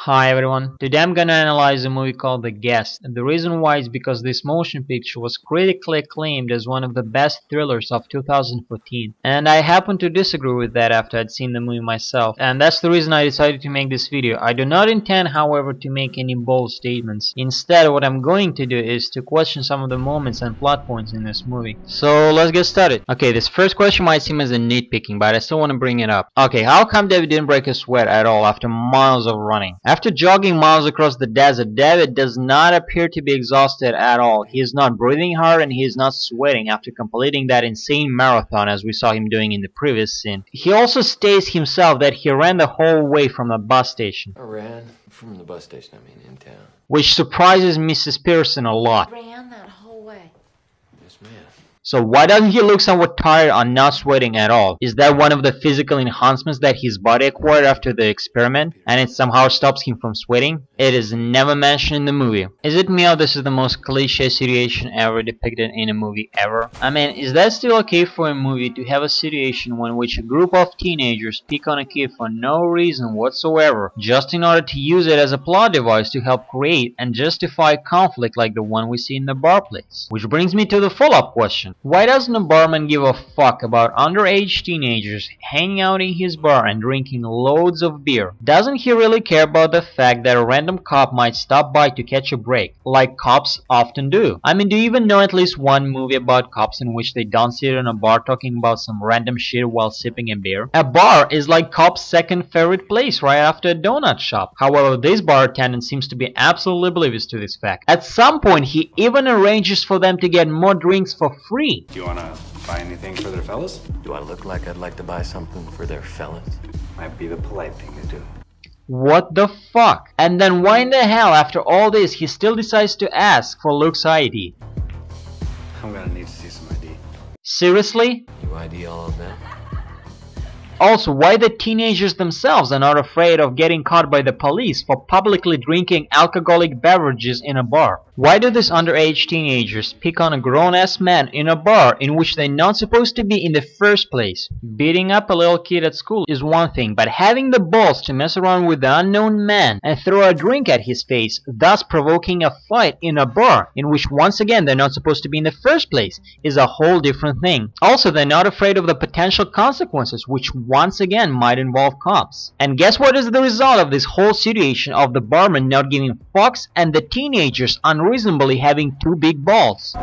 Hi everyone, today I'm gonna analyze a movie called The Guest, and the reason why is because this motion picture was critically acclaimed as one of the best thrillers of 2014, and I happen to disagree with that after I'd seen the movie myself, and that's the reason I decided to make this video. I do not intend, however, to make any bold statements. Instead, what I'm going to do is to question some of the moments and plot points in this movie. So let's get started. Okay, this first question might seem as a nitpicking, but I still want to bring it up. Okay, how come David didn't break a sweat at all after miles of running? After jogging miles across the desert, David does not appear to be exhausted at all. He is not breathing hard and he is not sweating after completing that insane marathon as we saw him doing in the previous scene. He also states himself that he ran the whole way from the bus station. I ran from the bus station, in town. Which surprises Mrs. Pearson a lot. Ran that whole way. Yes, ma'am. So why doesn't he look somewhat tired or not sweating at all? Is that one of the physical enhancements that his body acquired after the experiment, and it somehow stops him from sweating? It is never mentioned in the movie. Is it me or this is the most cliche situation ever depicted in a movie ever? I mean, is that still okay for a movie to have a situation in which a group of teenagers pick on a kid for no reason whatsoever, just in order to use it as a plot device to help create and justify conflict like the one we see in the bar place? Which brings me to the follow-up question. Why doesn't a barman give a fuck about underage teenagers hanging out in his bar and drinking loads of beer? Doesn't he really care about the fact that a random cop might stop by to catch a break, like cops often do? I mean, do you even know at least one movie about cops in which they don't sit in a bar talking about some random shit while sipping a beer? A bar is like cops' second favorite place right after a donut shop. However, this bar attendant seems to be absolutely oblivious to this fact. At some point, he even arranges for them to get more drinks for free. Do you want to buy anything for their fellas? Do I look like I'd like to buy something for their fellas? Might be the polite thing to do. What the fuck? And then why in the hell, after all this, he still decides to ask for Luke's ID? I'm gonna need to see some ID. Seriously? You ID all of them? Also, why the teenagers themselves are not afraid of getting caught by the police for publicly drinking alcoholic beverages in a bar? Why do these underage teenagers pick on a grown-ass man in a bar in which they're not supposed to be in the first place? Beating up a little kid at school is one thing, but having the balls to mess around with the unknown man and throw a drink at his face, thus provoking a fight in a bar in which once again they're not supposed to be in the first place, is a whole different thing. Also, they're not afraid of the potential consequences, which once again might involve cops. And guess what is the result of this whole situation of the barman not giving fucks and the teenagers unreasonably having two big balls?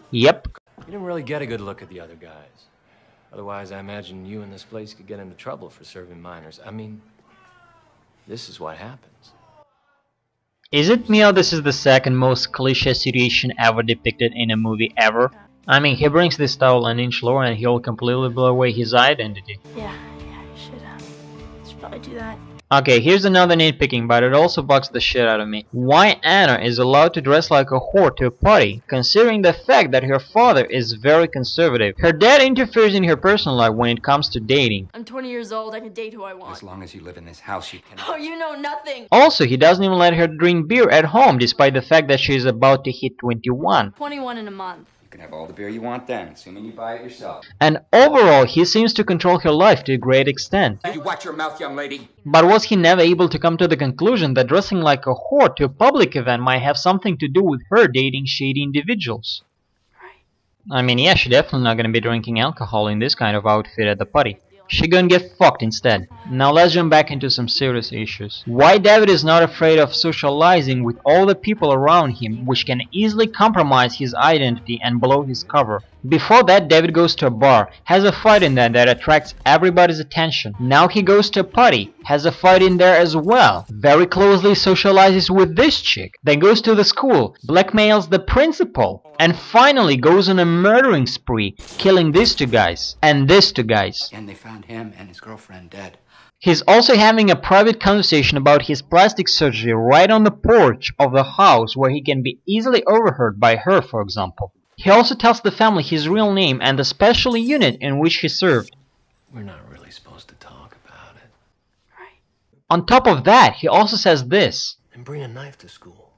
Yep. You didn't really get a good look at the other guys. Otherwise, I imagine you and this place could get into trouble for serving minors. I mean, this is what happens. Is it me or this is the second most cliche situation ever depicted in a movie ever? I mean, he brings this towel an inch lower and he'll completely blow away his identity. Yeah, you should probably do that. Okay, here's another nitpicking, but it also bugs the shit out of me. Why Anna is allowed to dress like a whore to a party, considering the fact that her father is very conservative. Her dad interferes in her personal life when it comes to dating. I'm 20 years old, I can date who I want. As long as you live in this house, you can. Oh, you know nothing! Also, he doesn't even let her drink beer at home, despite the fact that she is about to hit 21. 21 in a month. You can have all the beer you want then, assuming you buy it yourself. And overall, he seems to control her life to a great extent. You watch your mouth, young lady. But was he never able to come to the conclusion that dressing like a whore to a public event might have something to do with her dating shady individuals? Right. I mean, yeah, she's definitely not gonna be drinking alcohol in this kind of outfit at the party. She gonna get fucked instead. Now let's jump back into some serious issues. Why David is not afraid of socializing with all the people around him, which can easily compromise his identity and blow his cover. Before that, David goes to a bar, has a fight in there that attracts everybody's attention. Now he goes to a party, has a fight in there as well, very closely socializes with this chick, then goes to the school, blackmails the principal, and finally goes on a murdering spree, killing these two guys, and these two guys. And they found him and his girlfriend dead. He's also having a private conversation about his plastic surgery right on the porch of the house where he can be easily overheard by her, for example. He also tells the family his real name and the special unit in which he served. We're not really supposed to talk about it. Right. On top of that, he also says this. And bring a knife to school.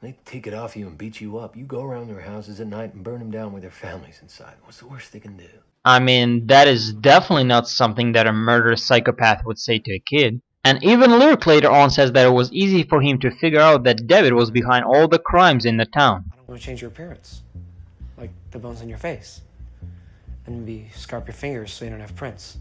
They take it off you and beat you up. You go around their houses at night and burn them down with their families inside. What's the worst they can do? I mean, that is definitely not something that a murderous psychopath would say to a kid. And even Luke later on says that it was easy for him to figure out that David was behind all the crimes in the town. I don't want to change your appearance. Like the bones on your face. And maybe scarp your fingers so you don't have prints.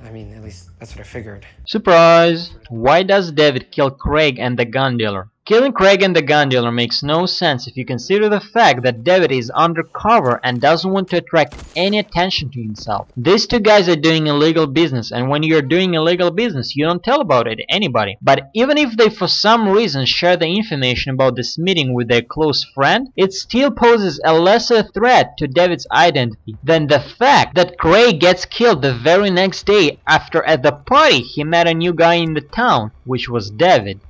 I mean, at least that's what I figured. Surprise! Why does David kill Craig and the gun dealer? Killing Craig and the gun dealer makes no sense if you consider the fact that David is undercover and doesn't want to attract any attention to himself. These two guys are doing illegal business, and when you're doing illegal business, you don't tell about it to anybody. But even if they for some reason share the information about this meeting with their close friend, it still poses a lesser threat to David's identity than the fact that Craig gets killed the very next day after at the party he met a new guy in the town, which was David.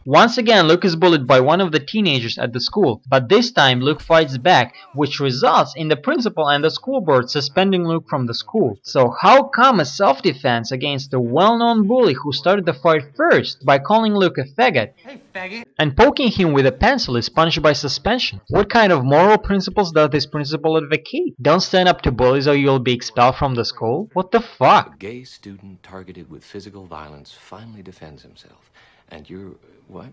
Once again, Luke is bullied by one of the teenagers at the school, but this time Luke fights back, which results in the principal and the school board suspending Luke from the school. So how come a self-defense against a well-known bully who started the fight first by calling Luke a faggot, and poking him with a pencil is punished by suspension? What kind of moral principles does this principal advocate? Don't stand up to bullies or you'll be expelled from the school? What the fuck? A gay student targeted with physical violence finally defends himself. And you're, what?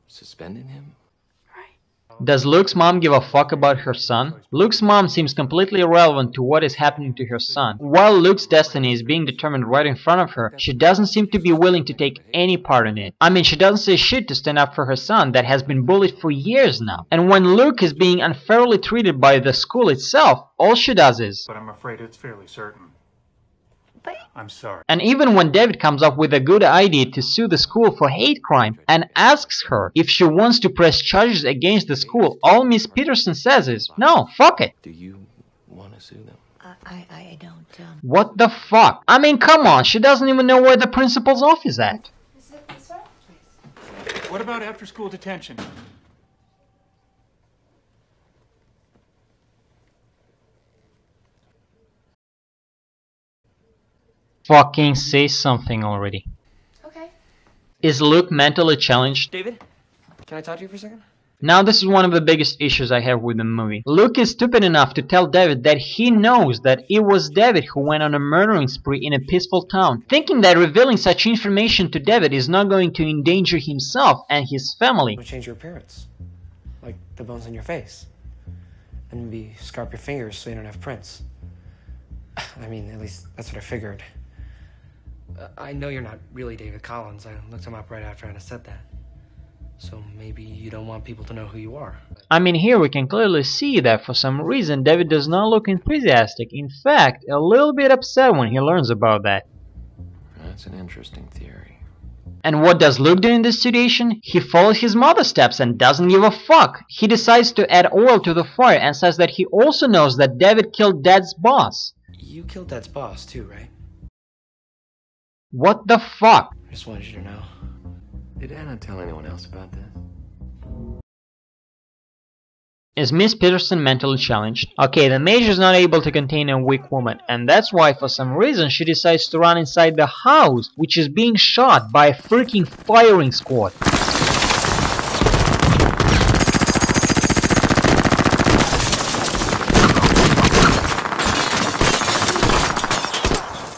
Suspending him? Does Luke's mom give a fuck about her son? Luke's mom seems completely irrelevant to what is happening to her son. While Luke's destiny is being determined right in front of her, she doesn't seem to be willing to take any part in it. I mean, she doesn't say shit to stand up for her son that has been bullied for years now. And when Luke is being unfairly treated by the school itself, all she does is... But I'm afraid it's fairly certain. I'm sorry. And even when David comes up with a good idea to sue the school for hate crime and asks her if she wants to press charges against the school, all Miss Peterson says is, no, fuck it. Do you want to sue them? I don't, What the fuck? I mean, come on, she doesn't even know where the principal's office is at. Is it this one, please? What about after-school detention? Fucking say something already. Okay. Is Luke mentally challenged? David, can I talk to you for a second? Now this is one of the biggest issues I have with the movie. Luke is stupid enough to tell David that he knows that it was David who went on a murdering spree in a peaceful town, thinking that revealing such information to David is not going to endanger himself and his family. Change your appearance. Like the bones on your face. And maybe scarp your fingers so you don't have prints. I mean, at least that's what I figured. I know you're not really David Collins. I looked him up right after Anna said that. So maybe you don't want people to know who you are. I mean, here we can clearly see that for some reason David does not look enthusiastic. In fact, a little bit upset when he learns about that. That's an interesting theory. And what does Luke do in this situation? He follows his mother's steps and doesn't give a fuck. He decides to add oil to the fire and says that he also knows that David killed Dad's boss. You killed Dad's boss too, right? What the fuck? I just wanted you to know. Did Anna tell anyone else about this? Is Miss Peterson mentally challenged? Okay, the Major is not able to contain a weak woman, and that's why for some reason she decides to run inside the house, which is being shot by a freaking firing squad.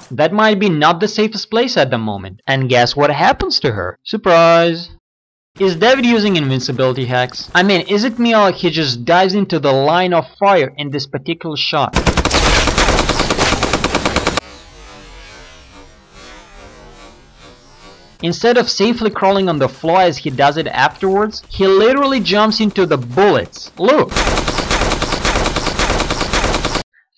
That might be not the safest place at the moment. And guess what happens to her? Surprise! Is David using invincibility hacks? I mean, is it me or like he just dives into the line of fire in this particular shot? Instead of safely crawling on the floor as he does it afterwards, he literally jumps into the bullets. Look!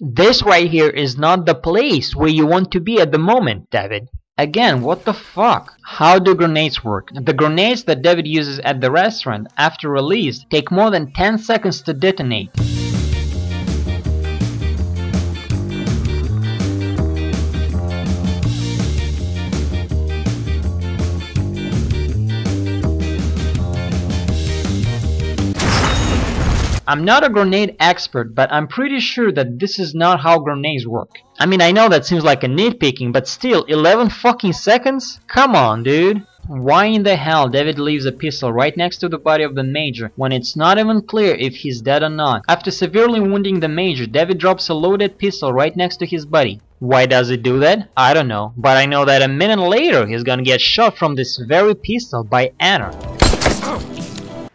This right here is not the place where you want to be at the moment, David. Again, what the fuck? How do grenades work? The grenades that David uses at the restaurant after release take more than 10 seconds to detonate. I'm not a grenade expert, but I'm pretty sure that this is not how grenades work. I mean, I know that seems like a nitpicking, but still, 11 fucking seconds? Come on, dude. Why in the hell David leaves a pistol right next to the body of the Major when it's not even clear if he's dead or not? After severely wounding the Major, David drops a loaded pistol right next to his body. Why does he do that? I don't know, but I know that a minute later he's gonna get shot from this very pistol by Anna.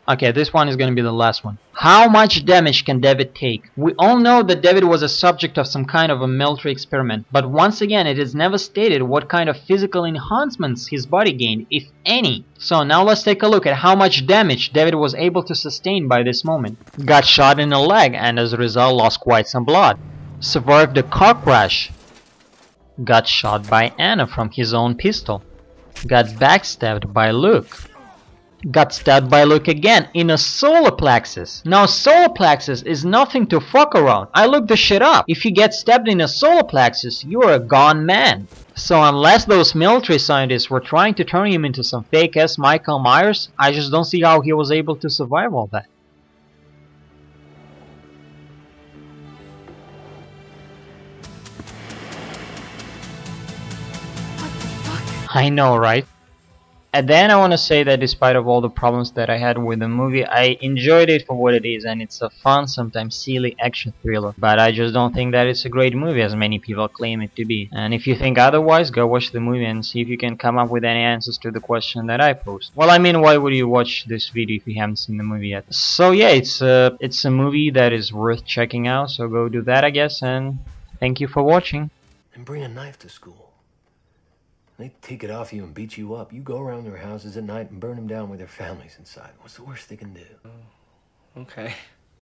Okay, this one is gonna be the last one. How much damage can David take? We all know that David was a subject of some kind of a military experiment, but once again it is never stated what kind of physical enhancements his body gained, if any. So now let's take a look at how much damage David was able to sustain by this moment. Got shot in the leg and as a result lost quite some blood. Survived a car crash. Got shot by Anna from his own pistol. Got backstabbed by Luke. Got stabbed by Luke again in a solar plexus. Now solar plexus is nothing to fuck around. I looked the shit up. If you get stabbed in a solar plexus, you're a gone man. So unless those military scientists were trying to turn him into some fake ass Michael Myers, I just don't see how he was able to survive all that. I know, right? And then I want to say that despite of all the problems that I had with the movie, I enjoyed it for what it is, and it's a fun, sometimes silly action thriller. But I just don't think that it's a great movie as many people claim it to be. And if you think otherwise, go watch the movie and see if you can come up with any answers to the question that I posed. Well, I mean, why would you watch this video if you haven't seen the movie yet? So yeah, it's a movie that is worth checking out, so go do that, I guess, and thank you for watching. And bring a knife to school. They take it off you and beat you up. You go around their houses at night and burn them down with their families inside. What's the worst they can do? Okay.